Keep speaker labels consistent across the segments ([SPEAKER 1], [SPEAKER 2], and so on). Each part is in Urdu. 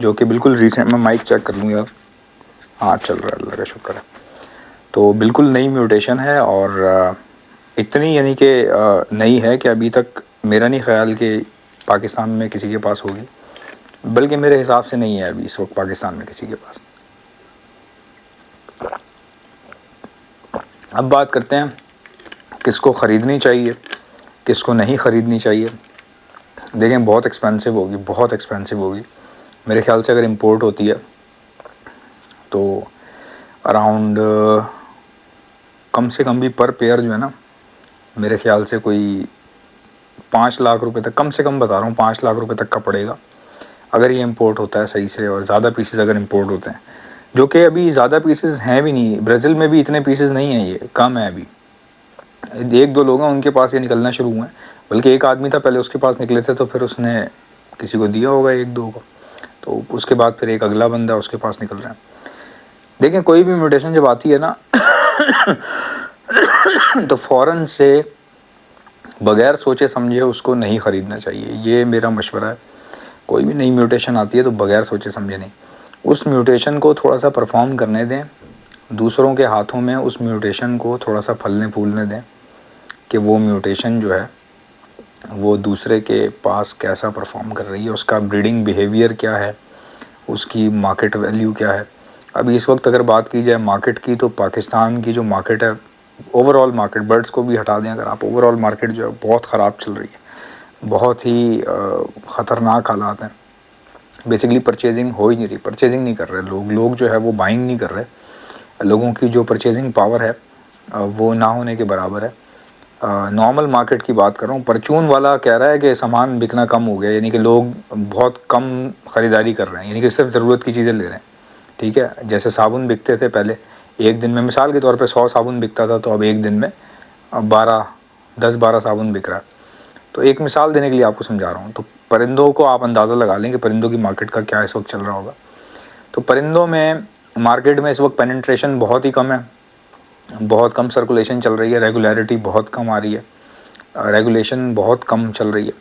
[SPEAKER 1] جو کہ بالکل ریسنٹ. میں مائک چیک کر لوں یار. ہاں چل رہا ہے, اللہ کا شکر ہے. تو بالکل نئی میوٹیشن ہے, اور اتنی یعنی کہ نئی ہے کہ ابھی تک میرا نہیں خیال کہ پاکستان میں کسی کے پاس ہوگی, بلکہ میرے حساب سے نہیں ہے ابھی اس وقت پاکستان میں کسی کے پاس. اب بات کرتے ہیں کس کو خریدنی چاہیے, کس کو نہیں خریدنی چاہیے. دیکھیں بہت ایکسپینسو ہوگی, بہت ایکسپینسو ہوگی. میرے خیال سے اگر امپورٹ ہوتی ہے تو اراؤنڈ کم سے کم بھی پر پیئر جو ہے نا, میرے خیال سے کوئی 5 لاکھ روپے تک, کم سے کم بتا رہا ہوں 5 لاکھ روپے تک کا پڑے گا اگر یہ امپورٹ ہوتا ہے صحیح سے, اور زیادہ پیسز اگر امپورٹ ہوتے ہیں, جو کہ ابھی زیادہ پیسز ہیں بھی نہیں. برازیل میں بھی اتنے پیسز نہیں ہیں, یہ کم ہے ابھی. 1-2 لوگ ہیں ان کے پاس یہ نکلنا شروع ہوئے ہیں, بلکہ ایک آدمی تھا پہلے اس کے پاس نکلے تھے, تو پھر اس نے کسی کو دیا ہوگا 1-2 کو, تو اس کے بعد پھر ایک اگلا بندہ اس کے پاس نکل رہا ہے. دیکھیں کوئی بھی میوٹیشن جب آتی ہے نا تو فوراً سے بغیر سوچے سمجھے اس کو نہیں خریدنا چاہیے. یہ میرا مشورہ ہے. کوئی بھی نئی میوٹیشن آتی ہے تو بغیر سوچے سمجھے نہیں, اس میوٹیشن کو تھوڑا سا پرفارم کرنے دیں, دوسروں کے ہاتھوں میں اس میوٹیشن کو تھوڑا سا پھلنے پھولنے دیں کہ وہ میوٹیشن جو ہے وہ دوسرے کے پاس کیسا پرفارم کر رہی ہے, اس کا بریڈنگ بیہیویئر کیا ہے, اس کی مارکیٹ ویلیو کیا ہے. ابھی اس وقت اگر بات کی جائے مارکیٹ کی, تو پاکستان کی جو مارکیٹ ہے, اوور آل مارکیٹ, برڈس کو بھی ہٹا دیں اگر آپ, اوور آل مارکیٹ جو ہے بہت خراب چل رہی ہے, بہت ہی خطرناک حالات ہیں. بیسیکلی پرچیزنگ ہو ہی نہیں رہی, پرچیزنگ نہیں کر رہے لوگ جو ہے وہ بائنگ نہیں کر رہے. لوگوں کی جو پرچیزنگ پاور ہے وہ نہ ہونے کے برابر ہے. نارمل مارکیٹ کی بات کر رہا ہوں. پرچون والا کہہ رہا ہے کہ سامان بکنا کم ہو گیا, یعنی کہ لوگ بہت کم خریداری کر رہے ہیں, یعنی کہ صرف ضرورت کی چیزیں لے رہے ہیں. ٹھیک ہے, جیسے صابن بکتے تھے پہلے ایک دن میں, مثال کے طور پہ 100 صابن بکتا تھا, تو اب ایک دن میں 10-12 صابن بک رہا ہے. تو ایک مثال دینے کے لیے آپ کو سمجھا رہا ہوں. تو پرندوں کو آپ اندازہ لگا لیں کہ پرندوں کی مارکیٹ کا کیا اس وقت چل رہا ہوگا. تو پرندوں میں مارکیٹ میں اس وقت پیننٹریشن بہت ہی کم ہے, بہت کم سرکولیشن چل رہی ہے, ریگولیرٹی بہت کم آ رہی ہے, ریگولیشن بہت کم چل رہی ہے.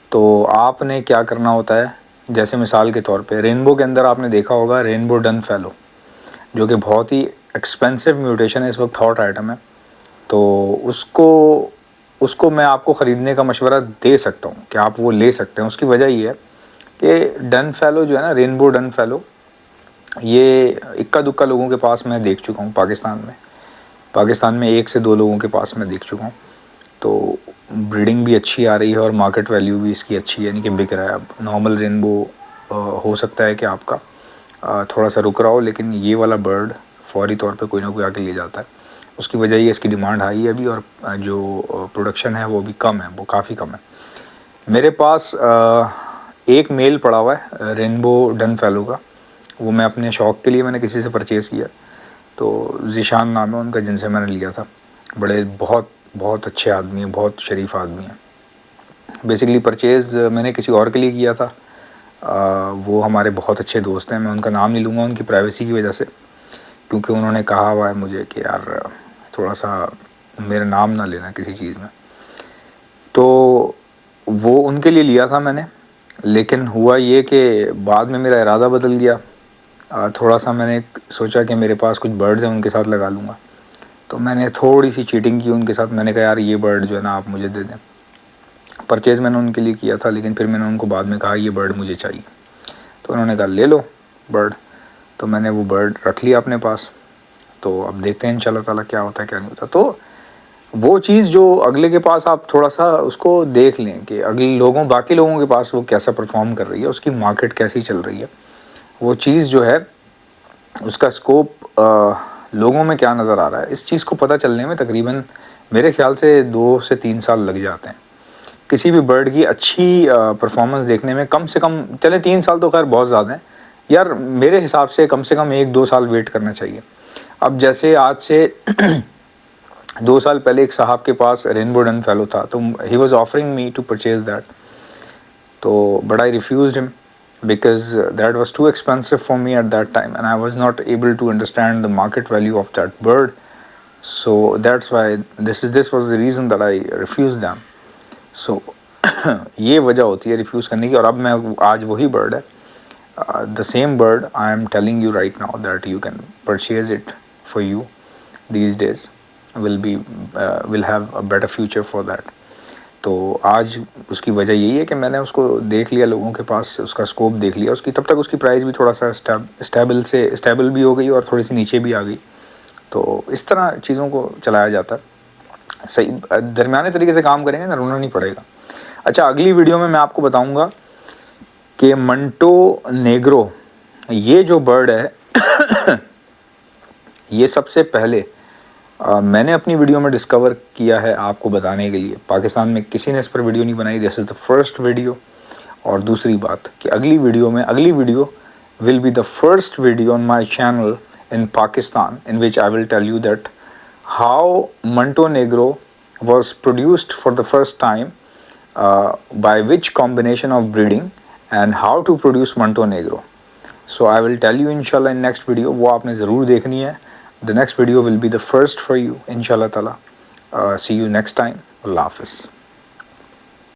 [SPEAKER 1] تو آپ نے کیا کرنا ہوتا ہے, جیسے مثال کے طور پہ رینبو کے اندر آپ نے دیکھا ہوگا رینبو ڈن فیلو, جو کہ بہت ہی ایکسپینسو میوٹیشن ہے, اس وقت ہاٹ آئٹم ہے. تو اس کو میں آپ کو خریدنے کا مشورہ دے سکتا ہوں کہ آپ وہ لے سکتے ہیں. اس کی وجہ یہ ہے کہ ڈن فیلو جو ہے نا, رینبو ڈن فیلو, یہ اکا دکا لوگوں کے پاس میں دیکھ چکا ہوں پاکستان میں 1 سے 2 لوگوں کے پاس میں دیکھ چکا ہوں. تو بریڈنگ بھی اچھی آ رہی ہے اور مارکیٹ ویلیو بھی اس کی اچھی ہے, یعنی کہ بک رہا ہے. اب نارمل رینبو ہو سکتا ہے کہ آپ کا تھوڑا سا رک رہا ہو, لیکن یہ والا برڈ فوری طور پہ کوئی نہ کوئی آ کے لے جاتا ہے. اس کی وجہ یہ اس کی ڈیمانڈ ہائی ہے ابھی, اور جو پروڈکشن ہے وہ بھی کم ہے, وہ کافی کم ہے. میرے پاس ایک میل پڑا ہوا ہے رینبو ڈن فیلو کا, وہ میں اپنے شوق کے لیے میں نے کسی سے پرچیز کیا. تو ذیشان نام ہے ان کا, جن سے میں نے لیا تھا. بہت اچھے آدمی ہیں, بہت شریف آدمی ہیں. بیسیکلی پرچیز میں نے کسی اور کے لیے کیا تھا. وہ ہمارے بہت اچھے دوست ہیں, میں ان کا نام نہیں لوں گا ان کی پرائیویسی کی وجہ سے, کیونکہ انہوں نے کہا ہوا ہے مجھے کہ یار تھوڑا سا میرا نام نہ لینا کسی چیز میں. تو وہ ان کے لیے لیا تھا میں نے, لیکن ہوا یہ کہ بعد میں میرا ارادہ بدل گیا. تھوڑا سا میں نے سوچا کہ میرے پاس کچھ برڈز ہیں ان کے ساتھ لگا لوں گا, تو میں نے تھوڑی سی چیٹنگ کی ان کے ساتھ. میں نے کہا یار یہ برڈ جو ہے نا آپ مجھے دے دیں. پرچیز میں نے ان کے لیے کیا تھا, لیکن پھر میں نے ان کو بعد میں کہا یہ برڈ مجھے چاہیے. تو انہوں نے کہا لے لو برڈ. تو میں نے وہ برڈ رکھ لیا اپنے پاس. تو اب دیکھتے ہیں ان شاء اللہ تعالیٰ کیا ہوتا ہے کیا نہیں ہوتا. تو وہ چیز جو اگلے کے پاس آپ تھوڑا سا اس کو دیکھ لیں کہ باقی لوگوں کے پاس وہ کیسا پرفارم کر رہی ہے, اس کی مارکیٹ کیسی چل رہی ہے, وہ چیز جو ہے اس کا اسکوپ لوگوں میں کیا نظر آ رہا ہے. اس چیز کو پتہ چلنے میں تقریباً میرے خیال سے 2 سے 3 سال لگ جاتے ہیں. کسی بھی برڈ کی اچھی پرفارمنس دیکھنے میں کم سے کم, چلے 3 سال تو خیر بہت زیادہ ہیں یار, میرے حساب سے کم 1-2 سال ویٹ کرنا چاہیے. اب جیسے آج سے 2 سال پہلے ایک صاحب کے پاس رینبو ڈن فیلو تھا, تو he was offering me to purchase that. تو بٹ آئی ریفیوزڈ ہم because that was too expensive for me at that time and I was not able to understand the market value of that bird. So that's why this was the reason that I refused them. So یہ وجہ ہوتی ہے ریفیوز کرنے کی. اور اب میں آج وہی برڈ ہے The same bird I am telling you right now that you can purchase it for you these days will have a better future for that. تو آج اس کی وجہ یہی ہے کہ میں نے اس کو دیکھ لیا, لوگوں کے پاس اس کا اسکوپ دیکھ لیا اس کی, تب تک اس کی پرائز بھی تھوڑا سا اسٹیبل بھی ہو گئی اور تھوڑی سی نیچے بھی آ گئی. تو اس طرح چیزوں کو چلایا جاتا ہے, صحیح درمیانے طریقے سے کام کریں گے نا, رونا نہیں پڑے گا. اچھا, اگلی ویڈیو میں آپ کو بتاؤں گا کہ منٹو نیگرو یہ جو برڈ ہے یہ سب سے پہلے میں نے اپنی ویڈیو میں ڈسکور کیا ہے آپ کو بتانے کے لیے. پاکستان میں کسی نے اس پر ویڈیو نہیں بنائی, دس از دا فرسٹ ویڈیو. اور دوسری بات کہ اگلی video will be the first video on my channel in Pakistan in which I will tell you that how Manto Negro was produced for the first time, by which combination of breeding and how to produce Manto Negro. So I will tell you inshallah in next video, وہ آپ نے ضرور دیکھنی ہے. The next video will be the first for you inshallah ta'ala. See you next time. اللہ حافظ.